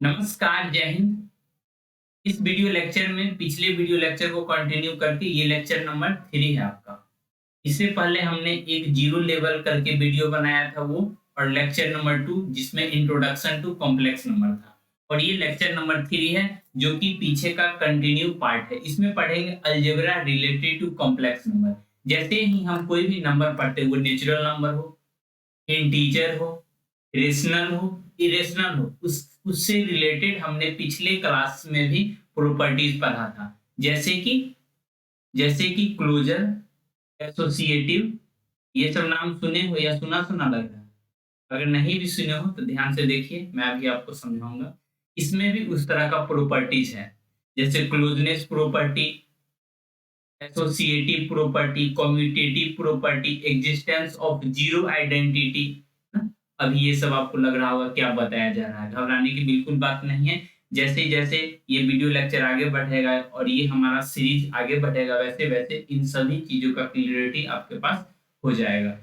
नमस्कार, जय हिंद। इस वीडियो लेक्चर में पिछले वीडियो लेक्चर को कंटिन्यू करके ये लेक्चर नंबर 3 है आपका। इससे पहले हमने एक जीरो लेवल करके वीडियो बनाया था वो, और लेक्चर नंबर 2 जिसमें इंट्रोडक्शन टू कॉम्प्लेक्स नंबर था। और ये लेक्चर नंबर 3 है जो कि पीछे का कंटिन्यू पार्ट है। इसमें पढ़ेंगे algebra related to complex number. जैसे ही हम कोई भी नंबर पढ़ते हैं, वो नेचुरल नंबर हो, इंटीजर हो, रेशनल हो, इरेशनल हो, उससे रिलेटेड हमने पिछले क्लास में भी प्रॉपर्टीज पढ़ा था। जैसे कि क्लोजर, एसोसिएटिव, ये सब नाम सुने हो या सुना सुना लग रहा है? अगर नहीं भी सुने हो तो ध्यान से देखिए, मैं अभी आपको समझाऊंगा। इसमें भी उस तरह का प्रॉपर्टीज है, जैसे closeness property, associative property, commutative property, existence of zero identity. अभी ये सब आपको लग रहा होगा क्या बताया जा रहा है, घबराने की बिल्कुल बात नहीं है। जैसे जैसे ये वीडियो लेक्चर आगे बढ़ेगा और ये हमारा सीरीज आगे बढ़ेगा, वैसे वैसे इन सभी चीजों का क्लियरिटी आपके पास हो जाएगा।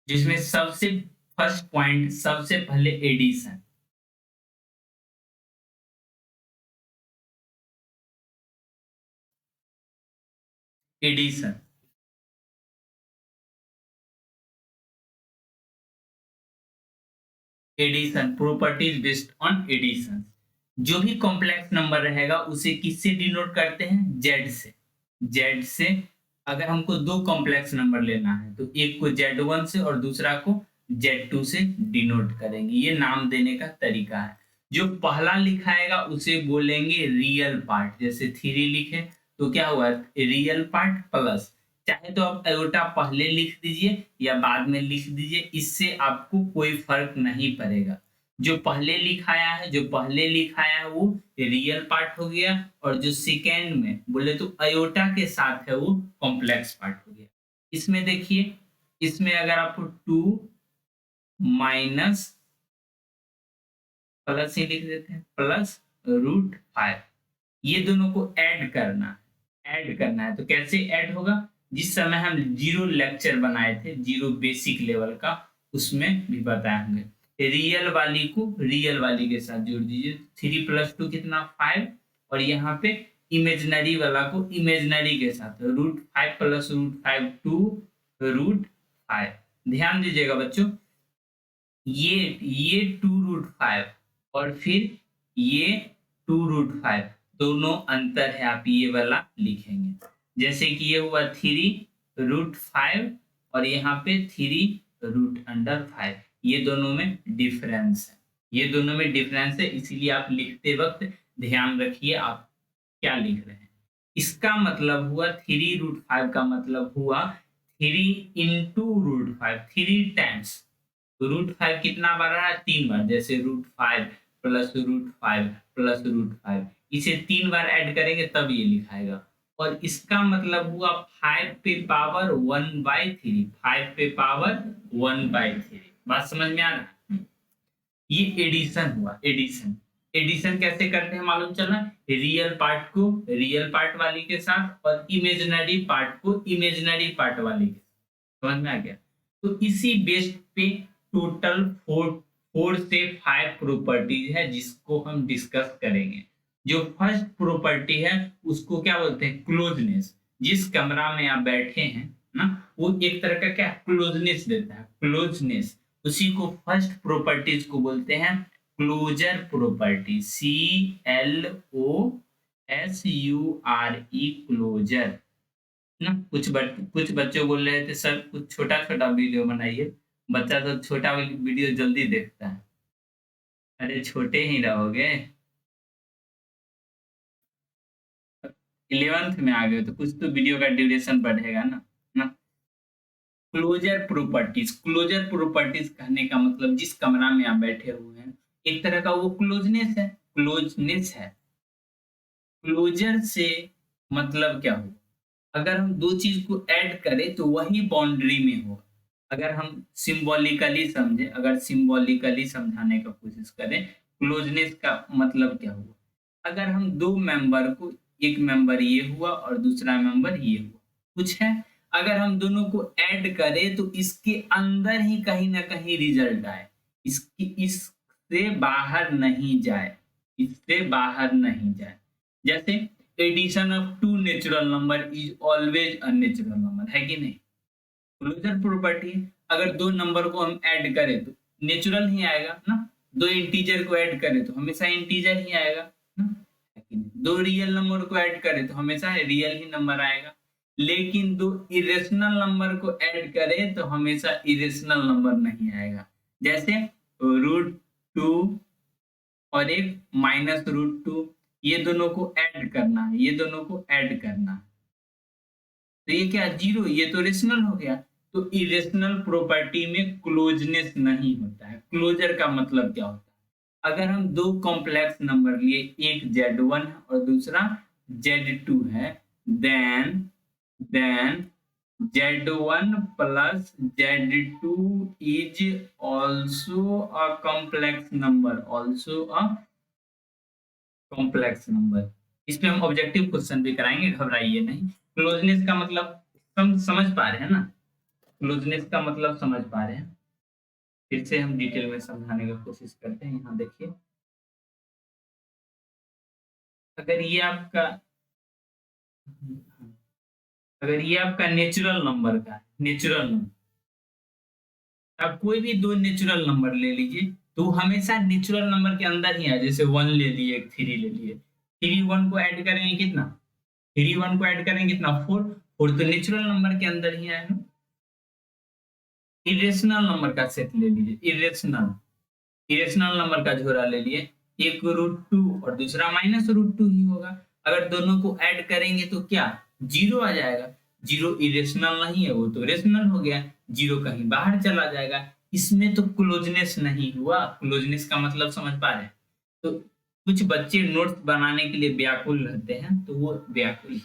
जिसमें सबसे फर्स्ट पॉइंट, सबसे पहले addition. Addition addition properties based on addition. जो भी कॉम्प्लेक्स नंबर रहेगा उसे किससे डिनोट करते हैं? जेड से। जेड से अगर हमको दो कॉम्प्लेक्स नंबर लेना है तो एक को Z1 से और दूसरा को Z2 से डिनोट करेंगे। ये नाम देने का तरीका है। जो पहला लिखाएगा उसे बोलेंगे रियल पार्ट। जैसे 3 लिखे तो क्या हुआ? Real part plus. चाहे तो आप आयोटा पहले लिख दीजिए या बाद में लिख दीजिए, इससे आपको कोई फर्क नहीं पड़ेगा। जो पहले लिखाया है वो रियल पार्ट हो गया, और जो सेकेंड में बोले तो अयोटा के साथ है वो कॉम्प्लेक्स पार्ट हो गया। इसमें देखिए, इसमें अगर आपको 2 माइनस प्लस ही लिख देते हैं, प्लस √5, ये दोनों को ऐड करना है। तो कैसे ऐड होगा? जिस समय हम जीरो लेक्चर बनाए थे, जीरो बेसिक लेवल का, उसमें भी बताए होंगे। रियल वाली को रियल वाली के साथ जोड़ दीजिए। 3 + 2 कितना? 5। और यहाँ पे इमेजनरी वाला को इमेजनरी के साथ √5 + √5 2 √5। ध्यान दीजिएगा बच्चों, ये 2 √5 और फिर ये 2 √5, दोनों अंतर है, आप ये वाला लिखेंगे। जैसे कि ये हुआ 3 √5 और यहाँ पे 3 √5, ये दोनों में डिफरेंस है। इसीलिए आप लिखते वक्त ध्यान रखिए आप क्या लिख रहे हैं। इसका मतलब हुआ 3 √5 का मतलब हुआ 3 × √5, 3 टाइम्स। √5 कितना बार रहा है? 3 बार। जैसे √5 + √5 + √5, इसे 3 बार ऐड करेंगे तब ये लिखाएगा। और इसका मतलब हुआ 5 पे पावर 1/3, 5 पे पावर 1/3। बात समझ में आ रहा है? ये एडिशन हुआ। एडिशन कैसे करते हैं मालूम चला? रियल पार्ट को रियल पार्ट वाली के साथ और इमेजिनरी पार्ट को इमेजिनरी पार्ट वाली के साथ। समझ में आ गया? तो इसी बेस पे टोटल 4 से 5 प्रॉपर्टीज है जिसको हम डिस्कस करेंगे। जो फर्स्ट प्रॉपर्टी है उसको क्या बोलते हैं? क्लोजनेस। जिस कमरा में आप बैठे हैं ना, वो एक तरह का क्या क्लोजनेस देता है, क्लोजनेस। उसी को फर्स्ट प्रॉपर्टीज को बोलते हैं क्लोजर प्रॉपर्टी, CLOSURE, क्लोजर ना। कुछ बच्चे बोल रहे थे सर कुछ छोटा छोटा वीडियो बनाइए। बच्चा तो छोटा वीडियो जल्दी देखता है। अरे छोटे ही रहोगे, 11th में आ गए तो कुछ तो वीडियो का ड्यूरेशन बढ़ेगा ना। क्लोजर प्रॉपर्टीज कहने का मतलब जिस कमरा में आप बैठे हुए हैं, एक तरह का वो क्लोजनेस है। क्लोजर से मतलब क्या हो? अगर हम दो चीज को ऐड करें तो वही बाउंड्री में होगा। अगर सिंबॉलिकली समझाने का कोशिश करें, क्लोजनेस का मतलब क्या हुआ? अगर हम दो मेंबर को, एक मेंबर ये हुआ और दूसरा मेंबर ये हुआ, कुछ है। अगर हम दोनों को ऐड करें तो इसके अंदर ही कहीं ना कहीं रिजल्ट आए, इससे बाहर नहीं जाए, इससे बाहर नहीं जाए। जैसे addition of two natural number is always a natural number, है कि नहीं? क्लोजर प्रॉपर्टी है। अगर दो नंबर को हम ऐड करें तो नेचुरल ही आएगा ना, दो इंटीजर को ऐड करें तो हमेशा इंटीजर ही आएगा ना, है कि नहीं? दो रियल नंबर को ऐड करें तो हमेशा रियल ही नंबर आएगा। लेकिन दो इरेशनल नंबर को ऐड करें तो हमेशा इरेशनल नंबर नहीं आएगा। जैसे √2 और एक -√2, ये दोनों को ऐड करना है, ये दोनों को ऐड करना है, तो ये क्या जीरो, ये तो रेशनल हो गया। तो इरेशनल प्रॉपर्टी में क्लोजनेस नहीं होता है। क्लोजर का मतलब क्या होता है? अगर हम दो कॉम्प्लेक्स नंबर लिए, एक Z1 और दूसरा Z2 है, then Z1 plus Z2 is also a complex number, also a complex number. इस पे हम ऑब्जेक्टिव क्वेश्चन भी कराएंगे, घबराइए नहीं। क्लोजनेस का मतलब समझ पा रहे हैं ना? क्लोजनेस का मतलब समझ पा रहे हैं? फिर से हम डिटेल में समझाने की कोशिश करते हैं। यहाँ देखिए, अगर ये आपका अगर ये आपका नेचुरल नंबर का नेचुरल नंबर, आप कोई भी दो नेचुरल नंबर ले लीजिए तो हमेशा नेचुरल नंबर के अंदर ही है। जैसे 1 ले लिए, 3 ले लिए, 3 1 को ऐड करेंगे कितना? 3 1 को ऐड करेंगे कितना? 4। 4 तो नेचुरल नंबर के अंदर ही आएगा। इरेशनल नंबर का सेट ले लीजिए, इरेशनल नंबर का झोरा ले लिए, एक √2 और दूसरा -√2 ही होगा। अगर दोनों को ऐड करेंगे तो क्या जीरो आ जाएगा? जीरो इरेशनल नहीं है, वो तो रेशनल हो गया, जीरो कहीं बाहर चला जाएगा। इसमें तो क्लोजनेस नहीं हुआ। क्लोजनेस का मतलब समझ पा रहे हैं? तो कुछ बच्चे नोट्स बनाने के लिए व्याकुल रहते हैं, तो वो व्याकुल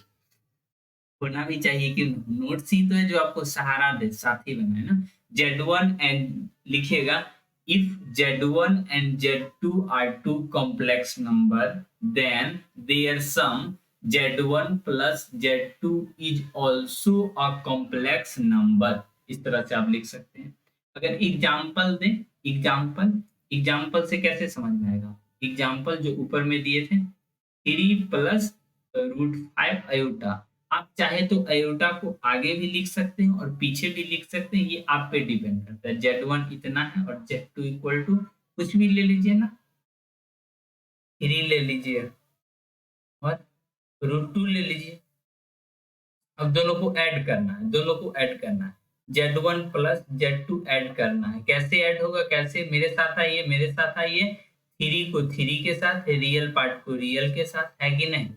होना भी चाहिए कि नोट्स ही तो है जो आपको सहारा दे, साथी बनाए ना। Z1 एंड लिखिएगा, if Z1 and Z2 are two complex number then their sum Z1 plus Z2 is also a complex number। इस तरह से आप लिख सकते हैं। अगर एग्जाम्पल दें, एग्जाम्पल से कैसे समझ में आएगा? एग्जाम्पल जो ऊपर में दिए थे, 3 प्लस √5 अयोटा। आप चाहे तो अयोटा को आगे भी लिख सकते हैं और पीछे भी लिख सकते हैं, ये आप पे डिपेंड करता है। Z1 इतना है और Z2 इक्वल टू कुछ भी ले लीजिए ना, 3 ले लीजिए और √2 ले लीजिए। अब दोनों को ऐड करना है, दोनों को ऐड करना है, Z1 प्लस Z2 ऐड करना है। कैसे ऐड होगा? कैसे? मेरे साथ आइए, मेरे साथ आइए। 3 को 3 के साथ, रियल पार्ट को रियल के साथ, है कि नहीं?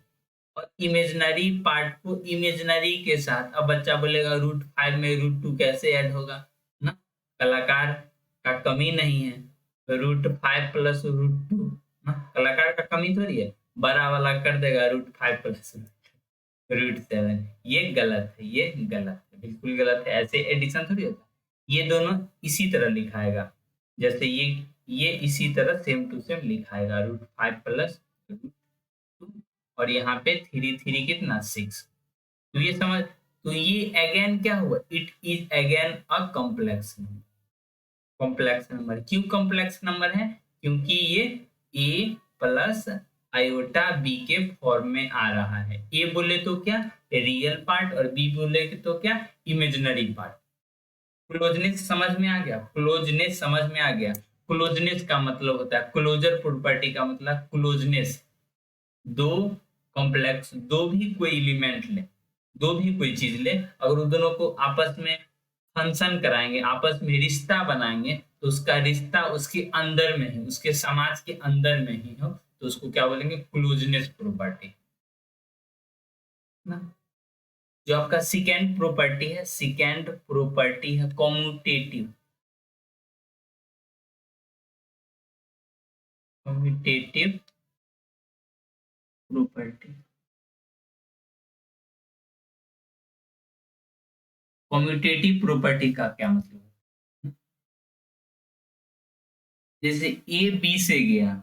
और इमेजिनरी पार्ट को इमेजिनरी के साथ। अब बच्चा बोलेगा √5 में √2 कैसे ऐड होगा ना? कलाकार का कमी नहीं है, √5 प्लस √2 ना, कलाकार का कमी थोड़ी है, बड़ा वाला कर देगा √5 प्लस √7। ये गलत है, ये गलत है, बिल्कुल गलत है। ऐसे एडिशन थोड़ी होता है। ये दोनों इसी तरह लिखाएगा, जैसे ये इसी तरह सेम टू सेम लिखाएगा, √5 प्लस और यहाँ पे 3 3 कितना 6। तो ये समझ, तो ये अगेन क्या हुआ? It is again a complex number. Complex number क्यों कॉम्प्लेक्स नंबर है? क्योंकि ये a प्लस आयोटा b के फॉर्म में आ रहा है। a बोले तो क्या रियल पार्ट और b बोले तो क्या इमेजिनरी पार्ट। क्लोजनेस समझ में आ गया? क्लोजनेस समझ में आ गया? क्लोजनेस का मतलब होता है, क्लोजर प्रॉपर्टी का मतलब क्लोजनेस। दो कॉम्प्लेक्स, दो भी कोई एलिमेंट ले, दो भी कोई चीज ले, अगर उन दोनों को आपस में फंक्शन कराएंगे, आपस में रिश्ता बनाएंगे, तो उसका रिश्ता उसके अंदर में ही, उसके समाज के अंदर में ही हो, तो उसको क्या बोलेंगे? क्लोजनेस प्रॉपर्टी ना। जो आपका सेकेंड प्रॉपर्टी है, सेकेंड प्रॉपर्टी है commutative. Commutative property, commutative property का क्या मतलब है? जैसे ए बी से गया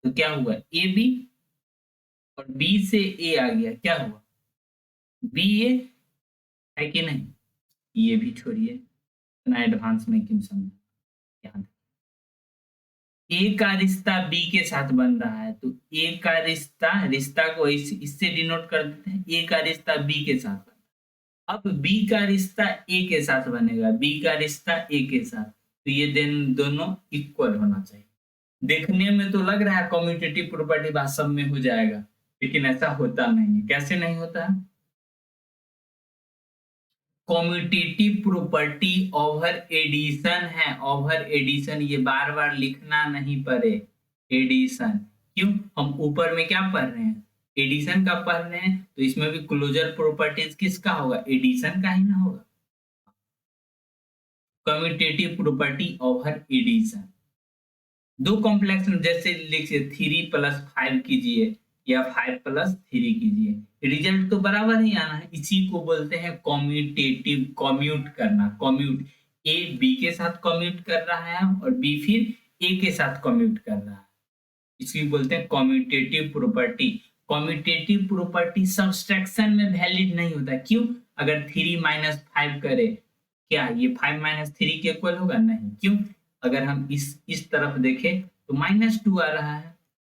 तो क्या हुआ? ए बी, और बी से ए आ गया, क्या हुआ? बी ए, है कि नहीं? ये भी छोड़िए, इतना एडवांस में क्यों समझ, याद ए का रिश्ता बी के साथ बन रहा है, तो ए का रिश्ता, रिश्ता को इससे डिनोट कर देते हैं, ए का रिश्ता बी के साथ बना। अब बी का रिश्ता ए के साथ बनेगा, बी का रिश्ता ए के साथ, तो ये दोनों इक्वल होना चाहिए। देखने में तो लग रहा है कम्यूटेटिव प्रॉपर्टी वास्तव में हो जाएगा, लेकिन ऐसा होता नहीं है। कैसे नहीं होता है? कम्यूटेटिव प्रॉपर्टी ओवर एडिशन है, ओवर एडिशन, ये बार बार लिखना नहीं पड़े, एडिशन। क्यों? हम ऊपर में क्या पढ़ रहे हैं? एडिशन का पढ़ रहे हैं, तो इसमें भी क्लोजर प्रॉपर्टीज किसका होगा? एडिशन का ही ना होगा। कम्यूटेटिव प्रॉपर्टी ओवर एडिशन, दो कॉम्प्लेक्स जैसे लिखिए 3+5 कीजिए या 5+3 कीजिए, रिजल्ट तो बराबर ही आना है। इसी को बोलते हैं कम्यूटेटिव, कम्यूट करना। कम्यूट, ए बी के साथ कम्यूट कर रहा है और बी फिर ए के साथ कम्यूट कर रहा है, इसकी बोलते हैं commutative property. Commutative property subtraction में वैलिड नहीं होता। क्यों? अगर 3 - 5 करे, क्या ये 5 - 3 के इक्वल होगा? नहीं। क्यों? अगर हम इस तरफ देखें तो -2 आ रहा है,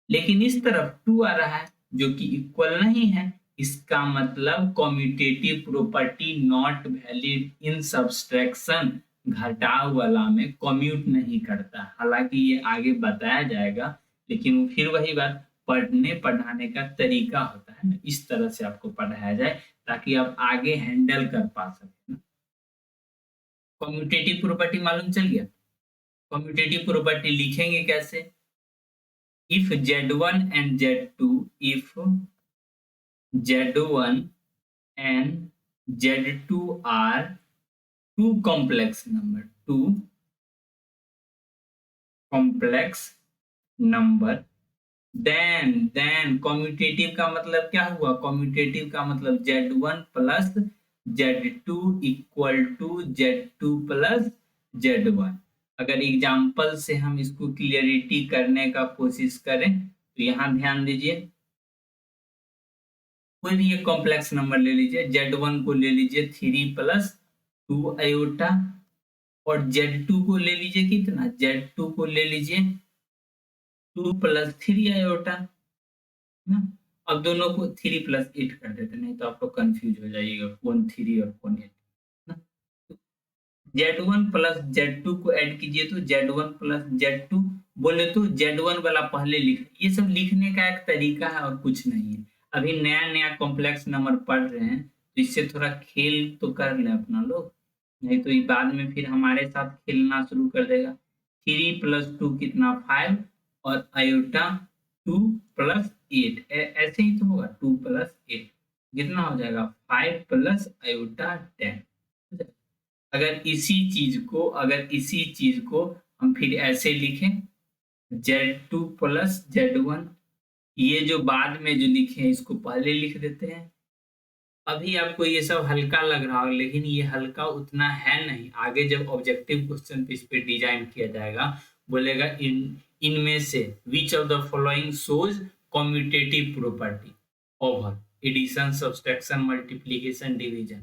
लेकिन इस तरफ 2 आ रहा है जो कि इक्वल नहीं है। इसका मतलब commutative property not valid in subtraction, घटाव वाला में कम्यूट नहीं करता। हालांकि ये आगे बताया जाएगा, लेकिन फिर वही बात, पढ़ने पढ़ाने का तरीका होता है ना, इस तरह से आपको पढ़ाया जाए ताकि आप आगे हैंडल कर पा सकें। कम्यूटेटिव प्रॉपर्टी मालूम चल गया? कम्यूटेटिव प्रॉपर्टी लिखेंगे कैसे? If Z1 and Z2, if Z1 and Z2 are two complex number, then commutative का मतलब क्या हुआ? कम्यूटेटिव का मतलब Z1 plus Z2 equal to Z2 plus Z1। अगर एग्जाम्पल से हम इसको क्लियरिटी करने का कोशिश करें तो यहाँ ध्यान दीजिए, कोई भी एक कॉम्प्लेक्स नंबर ले लीजिए, Z1 को ले लीजिए 3+2 आयोटा और Z2 को ले लीजिए कितना? Z2 को ले लीजिए 2+3 आयोटा ना। अब दोनों को 3+8 कर देते, नहीं तो आप लोग कंफ्यूज हो जाइएगा कौन 3 और कौन 8 ना। Z1 प्लस Z2 को ऐड कीजिए तो Z1 प्लस Z2, बोले तो Z1 वाला पहले लिख, ये सब लिखने का एक तरीका है और कुछ नहीं है। अभी नया नया कॉम्प्लेक्स नंबर पढ़ रहे हैं तो इससे थोड़ा खेल तो कर ले अपना लोग, नहीं तो ये बाद में फिर हमारे साथ खेलना शुरू कर देगा। 3+2 कितना? 5 और आयोटा 2+8, ऐसे ही तो होगा 2+8 कितना हो जाएगा? 5 प्लस आयोटा 10। अगर इसी चीज को हम फिर ऐसे लिखें Z2 प्लस Z1, ये जो बाद में जो लिखे हैं इसको पहले लिख देते हैं। अभी आपको ये सब हल्का लग रहा होगा, लेकिन ये हल्का उतना है नहीं। आगे जब ऑब्जेक्टिव क्वेश्चन इस पे डिजाइन किया जाएगा, बोलेगा इनमें से which of the following shows commutative property over addition, subtraction, multiplication, division.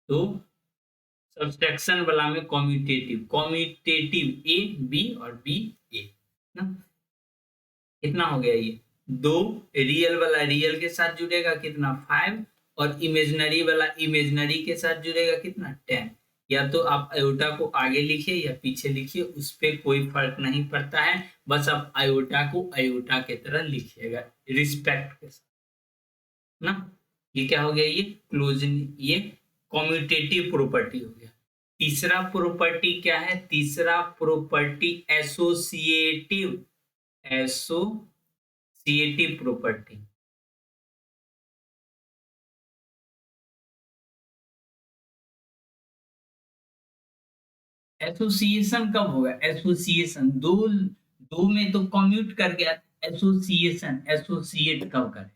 तो सब्सट्रैक्शन वाला में कम्यूटेटिव ए बी और बी ए ना। कितना हो गया? ये 2, रियल वाला रियल के साथ जुड़ेगा कितना? 5, और इमेजिनरी वाला इमेजिनरी के साथ जुड़ेगा कितना? 10। या तो आप आयोटा को आगे लिखिए या पीछे लिखिए, उस पर कोई फर्क नहीं पड़ता है, बस आप आयोटा को आयोटा के तरह लिखिएगा रिस्पेक्ट के साथ ना। ये क्या हो गया? ये क्लोजिंग, ये कम्यूटेटिव प्रॉपर्टी हो गया। तीसरा प्रॉपर्टी क्या है? तीसरा प्रॉपर्टी एसोसिएटिव प्रॉपर्टी। एसोसिएशन कब होगा? एसोसिएशन दो में तो कम्यूट कर गया, एसोसिएशन एसोसिएट कब करे?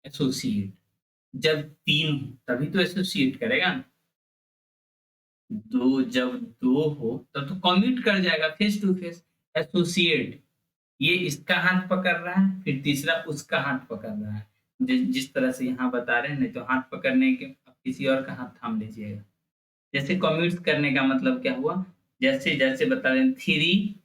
एसोसिएट जब 3 हो तभी तो एसोसिएट करेगा। जब 2 हो तब तो कम्यूट कर जाएगा फेस टू फेस। एसोसिएट, ये इसका हाथ पकड़ रहा है, फिर तीसरा उसका हाथ पकड़ रहा है, जिस तरह से यहाँ बता रहे हैं। नहीं तो हाथ पकड़ने के किसी और का हाथ थाम लीजिएगा। जैसे कम्यूट करने का मतलब क्या हुआ, जैसे जैसे बता रहे हैं 3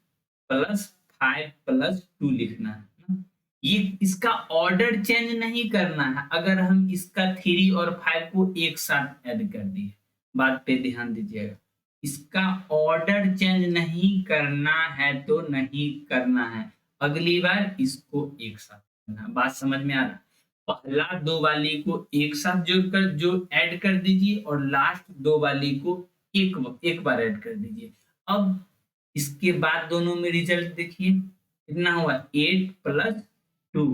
+ 5 + 2 लिखना है ना? ये इसका ऑर्डर चेंज नहीं करना है। अगर हम इसका 3 और 5 को एक साथ ऐड कर दिए, बात पे ध्यान दीजिएगा, इसका ऑर्डर चेंज नहीं करना है तो नहीं करना है, अगली बार इसको एक साथ करना है। बात समझ में आ रहा है? पहला 2 वाली को एक साथ जोड़कर जो ऐड कर दीजिए और लास्ट 2 वाली को एक बार ऐड कर दीजिए। अब इसके बाद दोनों में रिजल्ट देखिए, कितना हुआ 8 + 2,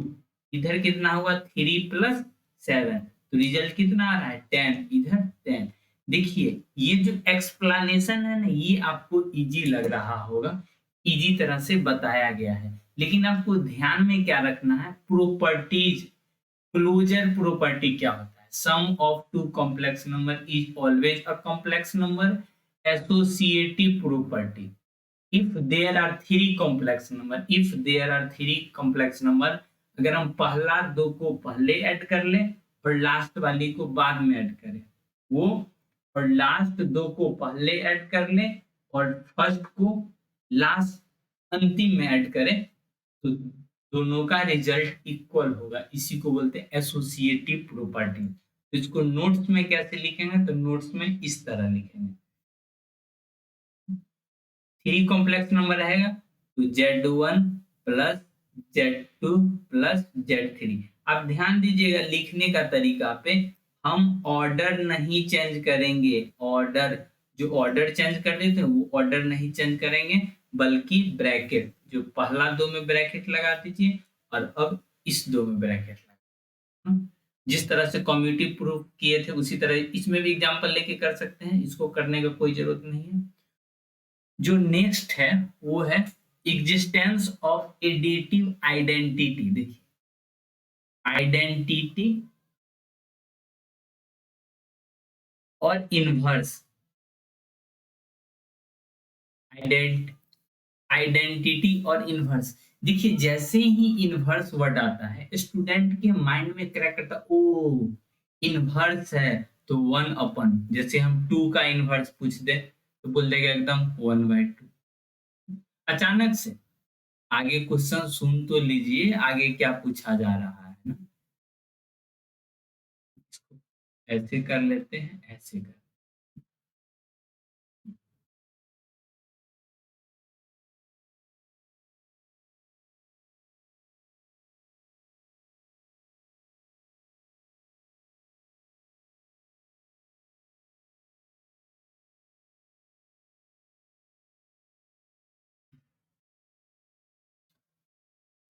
इधर कितना हुआ 3 + 7, तो रिजल्ट कितना आ रहा है 10, इधर 10। देखिए ये जो एक्सप्लेनेशन है ना, ये आपको इजी लग रहा होगा, इजी तरह से बताया गया है, लेकिन आपको ध्यान में क्या रखना है, प्रॉपर्टीज, क्लोजर प्रॉपर्टी क्या होता है, sum of two complex number is always a complex number, associative property, if there are three complex number, अगर हम पहला 2 को पहले ऐड कर लें और लास्ट वाली को बाद में ऐड करें, वो और लास्ट 2 को पहले ऐड कर लें और फर्स्ट को लास्ट अंतिम में ऐड करें, तो दोनों का रिजल्ट इक्वल होगा। इसी को बोलते हैं एसोसिएटिव प्रॉपर्टी। तो इसको नोट्स में कैसे लिखेंगे, तो नोट्स में इस तरह लिखेंगे, 3 कॉम्प्लेक्स नंबर रहेगा तो Z1 + Z2 + Z3। अब ध्यान दीजिएगा लिखने का तरीका पे, हम ऑर्डर नहीं चेंज करेंगे, ऑर्डर जो ऑर्डर चेंज कर रहे थे वो ऑर्डर नहीं चेंज करेंगे, बल्कि ब्रैकेट, जो पहला 2 में ब्रैकेट लगा दीजिए और अब इस 2 में ब्रैकेट लगा, जिस तरह से कम्यूटिव प्रूफ किए थे उसी तरह इसमें भी एग्जांपल लेके कर सकते हैं, इसको करने का कोई जरूरत नहीं है। जो नेक्स्ट है वो है एग्जिस्टेंस ऑफ एडिटिव आइडेंटिटी। देखिए आइडेंटिटी और इनवर्स, आइडेंटिटी और इनवर्स। देखिए जैसे ही इनवर्स वर्ड आता है स्टूडेंट के माइंड में क्रैक करता, ओ इनवर्स है तो 1/, जैसे हम 2 का इनवर्स पूछ दे तो बोल देगा एकदम 1/2। अचानक से आगे क्वेश्चन सुन तो लीजिए, आगे क्या पूछा जा रहा है ना, ऐसे कर लेते हैं, ऐसे कर,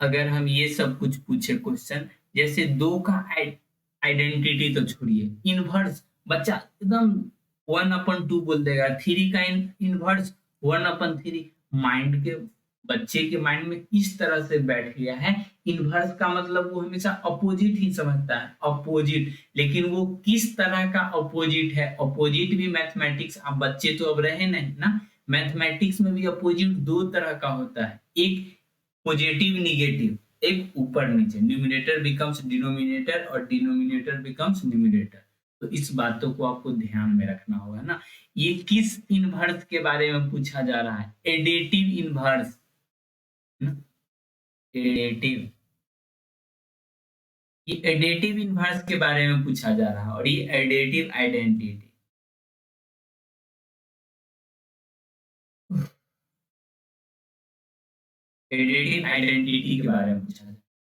अगर हम ये सब कुछ पूछे क्वेश्चन, जैसे 2 का आइडेंटिटी तो छोड़िए, इनवर्स बच्चा एकदम 1/2 बोल देगा, 3 का इनवर्स 1/3, माइंड के बच्चे के माइंड में इस तरह से बैठ गया है, इनवर्स का मतलब वो हमेशा अपोजिट ही समझता है, अपोजिट, लेकिन वो किस तरह का अपोजिट है, अपोजिट भी मैथमेटिक्स, आप बच्चे तो अब रहे नहीं ना, मैथमेटिक्स में भी अपोजिट 2 तरह का होता है, एक पॉजिटिव निगेटिव, एक ऊपर नीचे, न्यूमरेटर बिकम्स डिनोमिनेटर और डिनोमिनेटर बिकम्स न्यूमरेटर। तो इस बातों को आपको ध्यान में रखना होगा ना। ये किस इनवर्स के बारे में पूछा जा रहा है, एडिटिव इनवर्स, एडिटिव, ये एडिटिव इनवर्स के बारे में पूछा जा रहा है और ये एडिटिव आइडेंटिटी। एडिटिव आइडेंटिटी के बारे में पूछा,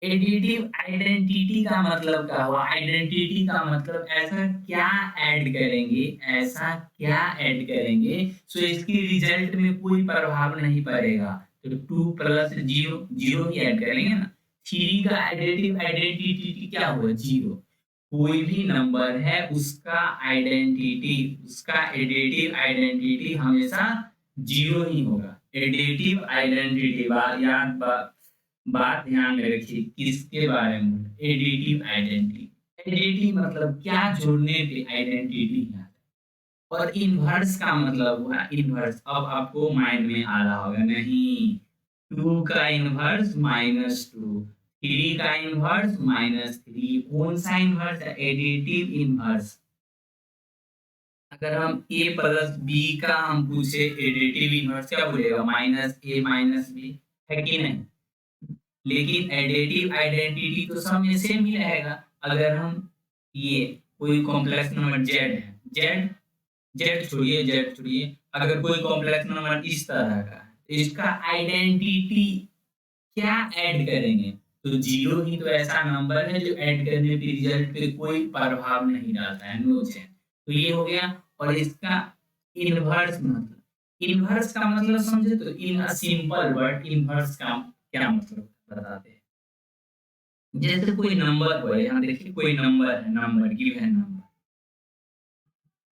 एडिटिव आइडेंटिटी का मतलब क्या हुआ, आइडेंटिटी का मतलब ऐसा क्या ऐड करेंगे, ऐसा क्या ऐड करेंगे सो इसके रिजल्ट में कोई प्रभाव नहीं पड़ेगा, तो 2 + 0 0 ही ऐड करेंगे ना। 3 का एडिटिव आइडेंटिटी क्या हुआ 0, कोई भी नंबर है उसका आइडेंटिटी, उसका एडिटिव आइडेंटिटी हमेशा 0 ही होगा। एडिटिव आइडेंटिटी बात ध्यान में रखिए, किसके बारे में, एडिटिव आइडेंटिटी, एडिटिव मतलब क्या जोड़ने पे आइडेंटिटी आता है, और इनवर्स का मतलब हुआ इनवर्स, अब आपको माइंड में आ रहा होगा, नहीं 2 का इनवर्स -2, 3 का इनवर्स -3, कौन सा इनवर्स है, एडिटिव इनवर्स, अगर हम a प्लस बी का हम पूछे एडिटिव इनवर्स क्या बोलेगा, माइनस ए माइनस बी, है कि नहीं? लेकिन एडिटिव आइडेंटिटी तो सब में सेम ही रहेगा। अगर हम ये कोई कॉम्प्लेक्स नंबर जेड है, जेड जेड छोड़िए, अगर कोई कॉम्प्लेक्स नंबर इस तरह का है तो इसका आइडेंटिटी क्या ऐड करेंगे, तो जीरो ही तो ऐसा नंबर है जो ऐड करने पे रिजल्ट पे कोई प्रभाव नहीं डालता है, नो चेंज। तो ये हो गया। और इसका इनवर्स मतलब, इनवर्स का मतलब समझे तो इन अ सिंपल वर्ड इनवर्स का क्या मतलब बताते हैं। जैसे कोई नंबर हो, यहाँ देखिए कोई नंबर है, नंबर गिवन नंबर,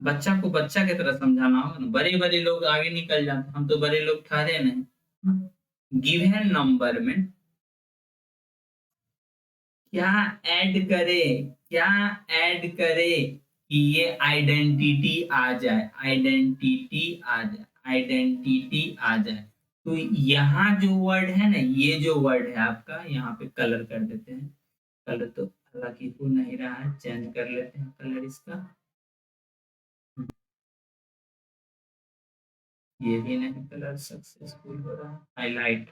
बच्चा को बच्चा की तरह समझाना होगा ना, बड़े बड़े लोग आगे निकल जाते, हम तो बड़े लोग ठहरे नहीं। गिवन नंबर में क्या ऐड करे, क्या ऐड करे कि ये आइडेंटिटी आ जाए, आइडेंटिटी आ जाए, आइडेंटिटी आ जाए। तो यहाँ जो वर्ड है ना, ये जो वर्ड है आपका, यहाँ पे कलर कर देते हैं। कलर तो हालांकि हो नहीं रहा है, चेंज कर लेते हैं कलर इसका। ये भी नहीं कलर सक्सेसफुल हो रहा है, हाईलाइट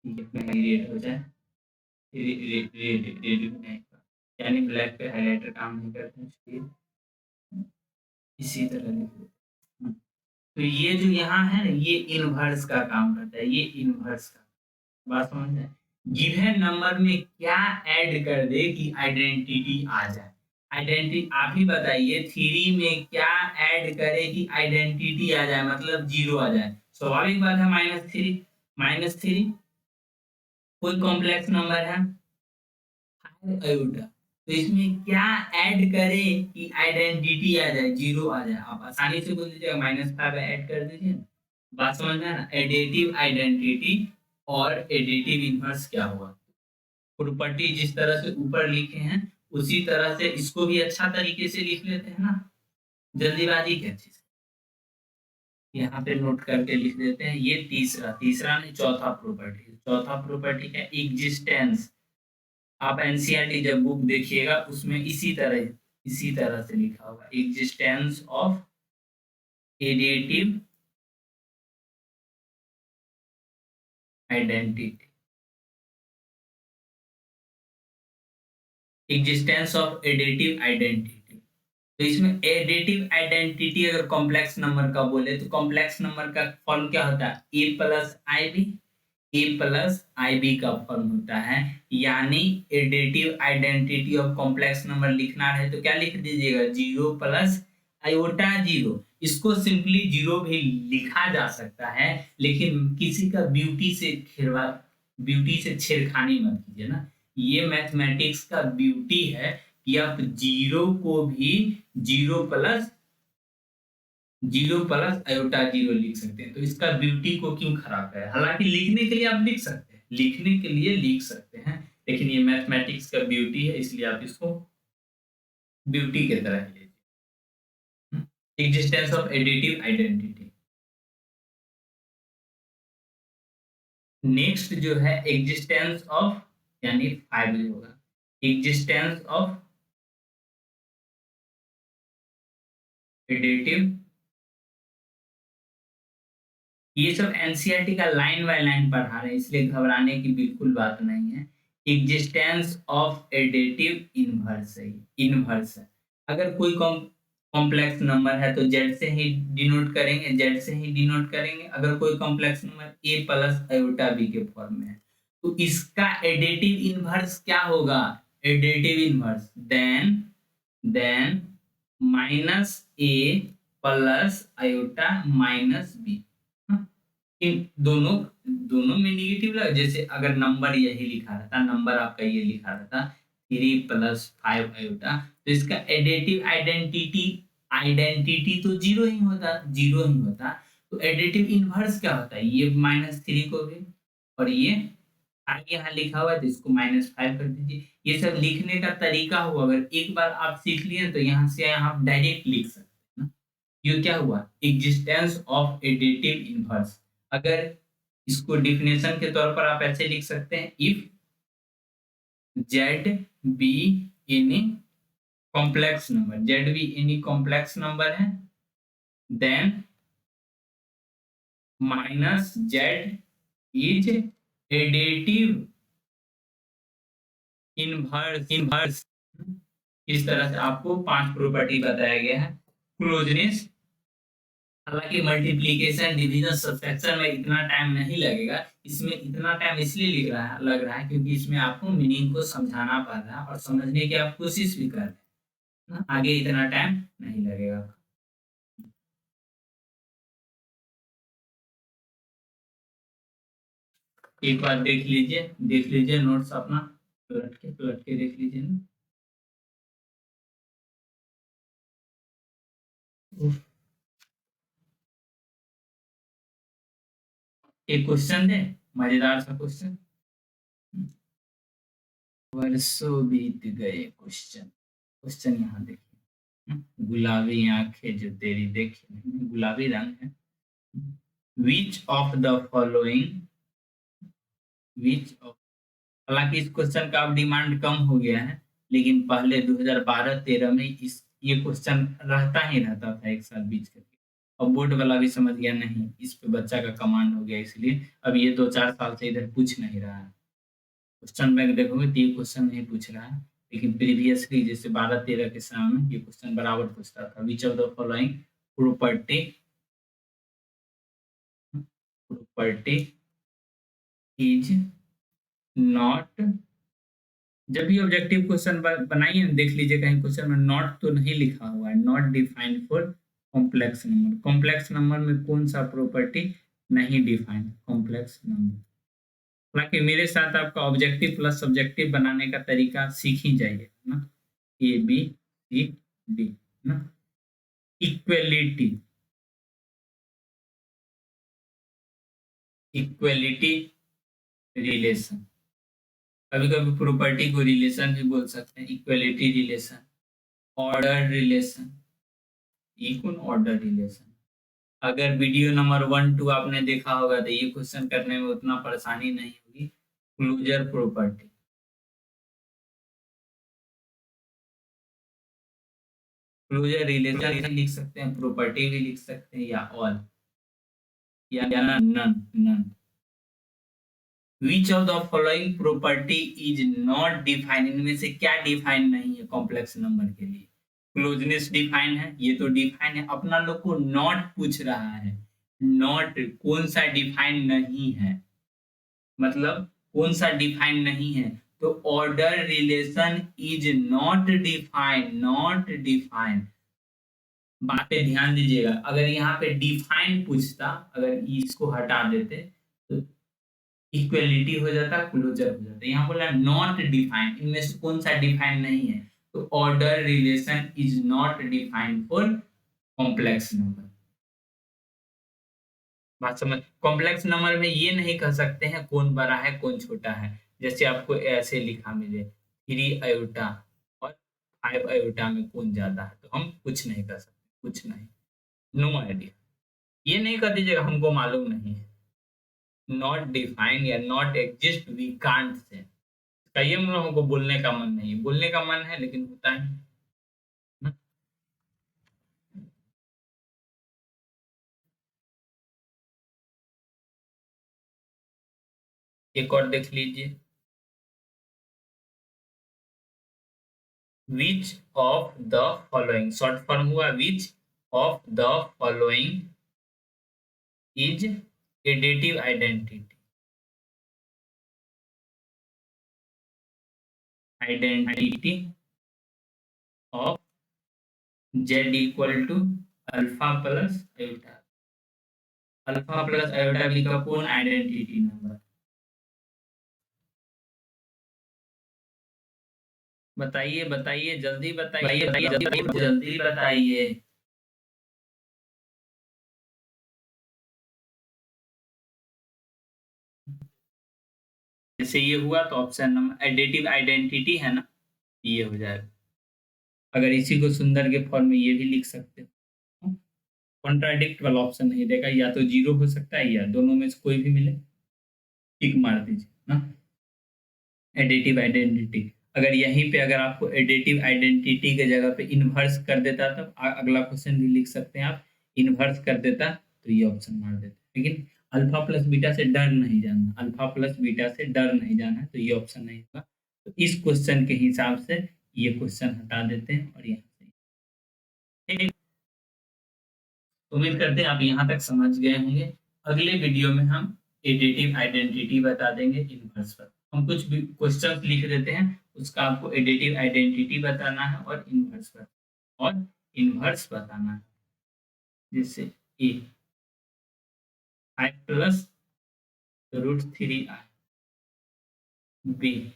रेड हो जाए, रेड रेड रेड भी नहीं, यानी ब्लैक पे हाइलाइटर काम नहीं करते हैं, इसलिए इसी तरह लिख देते हैं। तो ये जो यहाँ है ना, ये इनवर्स का काम करता है, ये इनवर्स का बात समझ में। गिवन नंबर में क्या ऐड कर दे कि आइडेंटिटी आ जाए, आइडेंटिटी आप ही बताइए, थ्री में क्या ऐड करे कि आइडेंटिटी आ जाए, मतलब जीरो आ जाए। स्वाभाविक बात है, माइनस थ्री, माइनस थ्री कोई कॉम्प्लेक्स नंबर है, अयोटा, तो इसमें क्या ऐड करे कि आइडेंटिटी आ जाए, जीरो आ जाए। आप आसानी से बोल दीजिएगा माइनस फाइव ऐड कर दीजिए ना। बात समझ में ना, एडिटिव आइडेंटिटी और एडिटिव इनवर्स क्या हुआ। प्रॉपर्टी जिस तरह से ऊपर लिखे हैं उसी तरह से इसको भी अच्छा तरीके से लिख लेते हैं ना, जल्दीबाजी क्या चीज, यहाँ पे नोट करके लिख देते हैं। ये तीसरा, तीसरा नहीं चौथा प्रॉपर्टी, चौथा प्रॉपर्टी का एग्जिस्टेंस। आप एनसीईआरटी जब बुक देखिएगा उसमें इसी तरह से लिखा होगा, existence of additive identity, existence of additive identity. तो इसमें एडिटिव आइडेंटिटी अगर कॉम्प्लेक्स नंबर का बोले तो कॉम्प्लेक्स नंबर का फॉर्म क्या होता है, ए प्लस आई बी, ए प्लस आई बी का फॉर्म होता है। यानी additive identity of complex number लिखना है तो क्या लिख दीजिएगा, जीरो प्लस आयोटा जीरो। इसको सिंपली जीरो भी लिखा जा सकता है, लेकिन किसी का ब्यूटी से छेड़खानी मत कीजिए ना। ये मैथमेटिक्स का ब्यूटी है कि आप जीरो को भी जीरो प्लस आयोटा जीरो लिख सकते हैं। तो इसका ब्यूटी को क्यों खराब है, हालांकि लिखने के लिए आप लिख सकते हैं, लिखने के लिए लिख सकते हैं, लेकिन ये मैथमेटिक्स का ब्यूटी है, इसलिए आप इसको ब्यूटी की तरह ही लीजिए। Existence of additive identity. Next जो है एग्जिस्टेंस ऑफ, यानी फाइव जो होगा, एग्जिस्टेंस ऑफ एडिटिव। ये सब एनसीईआरटी का लाइन बाय लाइन पढ़ा रहे हैं, इसलिए घबराने की बिल्कुल बात नहीं है। एग्जिस्टेंस ऑफ एडिटिव इनवर्स है, इनवर्स है। अगर कोई कॉम्प्लेक्स नंबर है तो जेड से ही डिनोट करेंगे, जेड से ही डिनोट करेंगे। अगर कोई complex number A plus iota B के फॉर्म में है तो इसका एडिटिव इनवर्स क्या होगा, additive inverse then minus A plus iota minus B. इन दोनों दोनों में निगेटिव लगा, जैसे अगर नंबर यही लिखा रहता, नंबर आपका ये लिखा रहता थ्री प्लस फाइव आयोटा, तो इसका एडिटिव आइडेंटिटी तो जीरो ही होता, जीरो ही होता। तो एडिटिव इनवर्स क्या होता है, ये माइनस थ्री को भी, और ये आगे यहाँ लिखा हुआ है तो इसको माइनस फाइव कर दीजिए। ये सब लिखने का तरीका हुआ, अगर एक बार आप सीख लिए तो यहाँ से आप डायरेक्ट लिख सकते हैं। ये क्या हुआ, एग्जिस्टेंस ऑफ एडिटिव इनवर्स। अगर इसको डिफिनेशन के तौर पर आप ऐसे लिख सकते हैं, if Z be in complex number, Z भी एनी कॉम्प्लेक्स नंबर है, then minus Z is additive inverse. इस तरह से आपको 5 प्रॉपर्टी बताया गया है। क्लोजनेस, हालांकि मल्टीप्लिकेशन डिवीजन सब्ट्रैक्शन में इतना टाइम नहीं लगेगा, इसमें इतना टाइम इसलिए लग रहा है क्योंकि इसमें आपको मीनिंग को समझाना पड़ रहा है और समझने की आप कोशिश भी कर रहे हैं ना, आगे इतना टाइम नहीं लगेगा। एक बार देख लीजिए नोट्स अपना पलट के देख लीजिए ना। एक क्वेश्चन दे, मजेदार सा क्वेश्चन। वर्षों बीत गए, क्वेश्चन यहाँ देखिए। गुलाबी आंखें जो तेरी देखी, गुलाबी रंग है। विच of the following, which of, हालांकि इस क्वेश्चन का अब डिमांड कम हो गया है, लेकिन पहले 2012-13 में इस ये क्वेश्चन रहता था एक साल बीच करके। अब बोर्ड वाला भी समझ गया नहीं, इस पे बच्चा का कमांड हो गया, इसलिए अब ये 2-4 साल से इधर पूछ नहीं रहा है। क्वेश्चन बैंक देखोगे तो ये क्वेश्चन नहीं पूछ रहा है, लेकिन प्रीवियसली जैसे 12-13 के समय में ये क्वेश्चन बराबर पूछता था। विच of the following property is not, जब भी ऑब्जेक्टिव क्वेश्चन बनाइए देख लीजिए कहीं क्वेश्चन में नॉट तो नहीं लिखा हुआ है, not defined for complex number. Complex number में कौन सा प्रॉपर्टी नहीं डिफाइंड, कॉम्प्लेक्स नंबर। हालांकि मेरे साथ आपका ऑब्जेक्टिव प्लस सब्जेक्टिव बनाने का तरीका सीख ही जाइए ना, ए बी सी डी ना। इक्वेलिटी, इक्वेलिटी रिलेशन, कभी कभी प्रॉपर्टी को रिलेशन भी बोल सकते हैं। इक्वेलिटी रिलेशन, ऑर्डर रिलेशन, ये कौन ऑर्डर रिलेशन। अगर वीडियो नंबर 1-2 आपने देखा होगा तो ये क्वेश्चन करने में उतना परेशानी नहीं होगी। क्लोजर प्रॉपर्टी, क्लोजर रिलेशन लिख सकते हैं, प्रॉपर्टी भी लिख सकते हैं, या ऑल या none. Which of the following property is not defined, इनमें से क्या डिफाइन नहीं है कॉम्प्लेक्स नंबर के लिए। क्लोजनेस डिफाइन है, ये तो डिफाइन है, अपना लोग को नॉट पूछ रहा है। नॉट कौन सा डिफाइन नहीं है, मतलब कौन सा डिफाइन नहीं है, तो order relation is not defined, not defined. बात पे ध्यान दीजिएगा, अगर यहाँ पे डिफाइन पूछता, अगर इसको हटा देते तो इक्वलिटी हो जाता, क्लोजर हो जाता। यहाँ बोला नॉट डिफाइंड, इनमें से कौन सा डिफाइन नहीं है, तो order relation is not defined for complex number. बात समझ, कॉम्प्लेक्स नंबर में ये नहीं कह सकते हैं कौन बड़ा है कौन छोटा है। जैसे आपको ऐसे लिखा मिले 3 आयोटा और 5 आयोटा में कौन ज्यादा है, तो हम कुछ नहीं कर सकते, कुछ नहीं, नो आइडिया। ये नहीं कर दीजिएगा हमको मालूम नहीं है, नॉट डिफाइन या not exist, we can't say. कई लोगों को बोलने का मन नहीं है, बोलने का मन है लेकिन होता है ना? एक और देख लीजिए, which of the following, short form हुआ which of the following is additive identity, identity of z equal to alpha plus iota. Alpha plus iota b का कौन आइडेंटिटी नंबर, बताइए बताइए जल्दी बताइए, जल्दी बताइए। जैसे ये हुआ तो ऑप्शन नंबर एडिटिव आइडेंटिटी है ना, ये हो जाएगा। अगर इसी को सुंदर के फॉर्म में ये भी लिख सकते हो, कॉन्ट्राडिक्ट वाला ऑप्शन नहीं देगा, या तो 0 हो सकता है या दोनों में से कोई भी मिले, टिक मार दीजिए ना। एडिटिव आइडेंटिटी, अगर यहीं पे अगर आपको एडिटिव आइडेंटिटी के जगह पे इन्वर्स कर देता तब अगला क्वेश्चन भी लिख सकते हैं आप, इन्वर्स कर देता तो ये ऑप्शन मार देते। लेकिन अल्फा प्लस बीटा से डर नहीं जाना, अल्फा प्लस बीटा से डर नहीं जाना है, तो ये ऑप्शन नहीं होगा। तो इस क्वेश्चन के हिसाब से ये क्वेश्चन हटा देते हैं और यहाँ से ठीक। उम्मीद करते हैं आप यहाँ तक समझ गए होंगे। अगले वीडियो में हम एडिटिव आइडेंटिटी बता देंगे इन्वर्स पर। हम कुछ भी क्वेश्चन लिख देते हैं, उसका आपको एडिटिव आइडेंटिटी बताना है और इन्वर्स बताना है। जैसे ए 5 प्लस रूट 3 आई, बी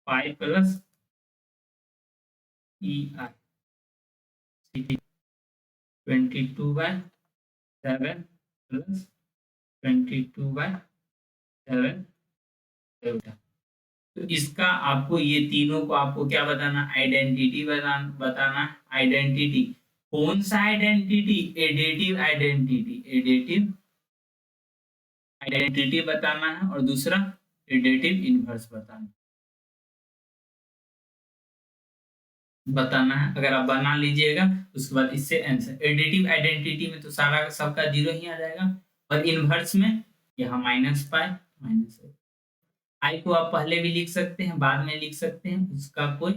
5 प्लस ई आई, सी 22/7 प्लस 22/7 डेल्टा। तो इसका आपको ये तीनों को आपको क्या बताना, आइडेंटिटी बताना। आइडेंटिटी कौन सा आइडेंटिटी, एडिटिव आइडेंटिटी बताना है और दूसरा एडिटिव इनवर्स बताना है। अगर आप बना लीजिएगा उसके बाद इससे आंसर। एडिटिव आइडेंटिटी में तो सारा सबका जीरो ही आ जाएगा और इनवर्स में यहाँ -पाई आई को आप पहले भी लिख सकते हैं, बाद में लिख सकते हैं, उसका कोई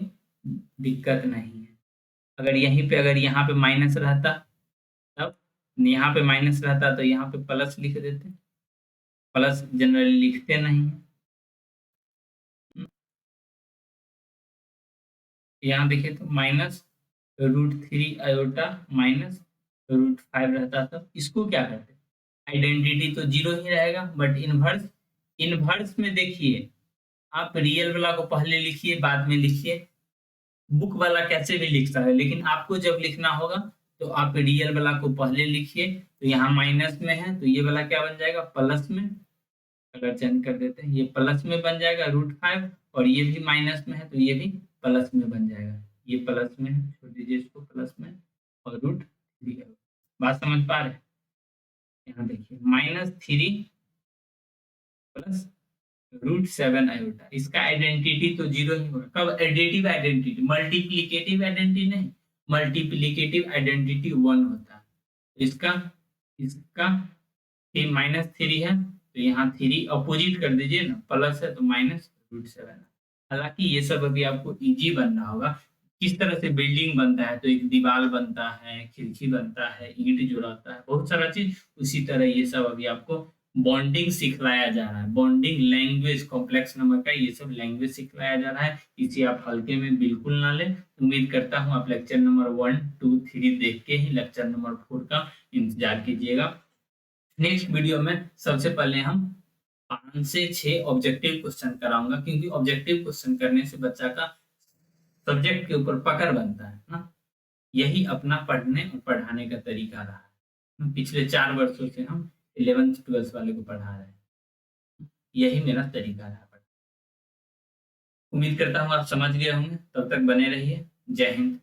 दिक्कत नहीं है। अगर यहीं पे अगर यहाँ पे माइनस रहता तब, यहाँ पे माइनस रहता तो यहाँ पे प्लस लिख देते, प्लस जनरली लिखते नहीं है। यहाँ देखिए तो -√3 आयोटा -√5 रहता था। इसको क्या करते, आइडेंटिटी तो जीरो ही रहेगा, बट इनवर्स में देखिए आप रियल वाला को पहले लिखिए बाद में लिखिए, बुक वाला कैसे भी लिखता है, लेकिन आपको जब लिखना होगा तो आप रियल वाला को पहले लिखिए। तो यहाँ माइनस में है तो ये वाला क्या बन जाएगा, प्लस में। अगर चेंज कर देते हैं ये प्लस में बन जाएगा √5, और ये भी माइनस में है तो ये भी प्लस में बन जाएगा। ये प्लस में है, छोड़ दीजिए इसको, प्लस में और √3 है। बात समझ पा रहे हैं? यहाँ देखिए -3 प्लस √7 आयोटा, इसका आइडेंटिटी तो जीरो ही होगा। कब एडिटिव आइडेंटिटी, मल्टीप्लिकेटिव आइडेंटिटी नहीं, मल्टीप्लिकेटिव आइडेंटिटी 1 होता है। इसका -3 है तो यहाँ 3 अपोजिट कर दीजिए ना, प्लस है तो -√7। हालांकि ये सब अभी आपको इजी बनना होगा। किस तरह से बिल्डिंग बनता है, तो एक दीवार बनता है, खिड़की बनता है, ईंट जुड़ाता है, बहुत सारा चीज, उसी तरह ये सब अभी आपको बॉन्डिंग सिखलाया जा रहा है। बॉन्डिंग लैंग्वेज, कॉम्प्लेक्स नंबर का ये सब लैंग्वेज सिखलाया जा रहा है। इसे आप हल्के में बिल्कुल ना लें। उम्मीद करता हूँ आप लेक्चर नंबर 1, 2, 3 देख के ही लेक्चर नंबर 4 का इंतजार कीजिएगा। नेक्स्ट वीडियो में सबसे पहले हम 5 से 6 ऑब्जेक्टिव क्वेश्चन कराऊंगा, क्योंकि ऑब्जेक्टिव क्वेश्चन करने से बच्चा का सब्जेक्ट के ऊपर पकड़ बनता है ना। यही अपना पढ़ने और पढ़ाने का तरीका रहा है। पिछले 4 वर्षों से हम 11th 12th वाले को पढ़ा रहे हैं, यही मेरा तरीका रहा। उम्मीद करता हूँ आप समझ गए होंगे। तब तक बने रहिए। जय हिंद।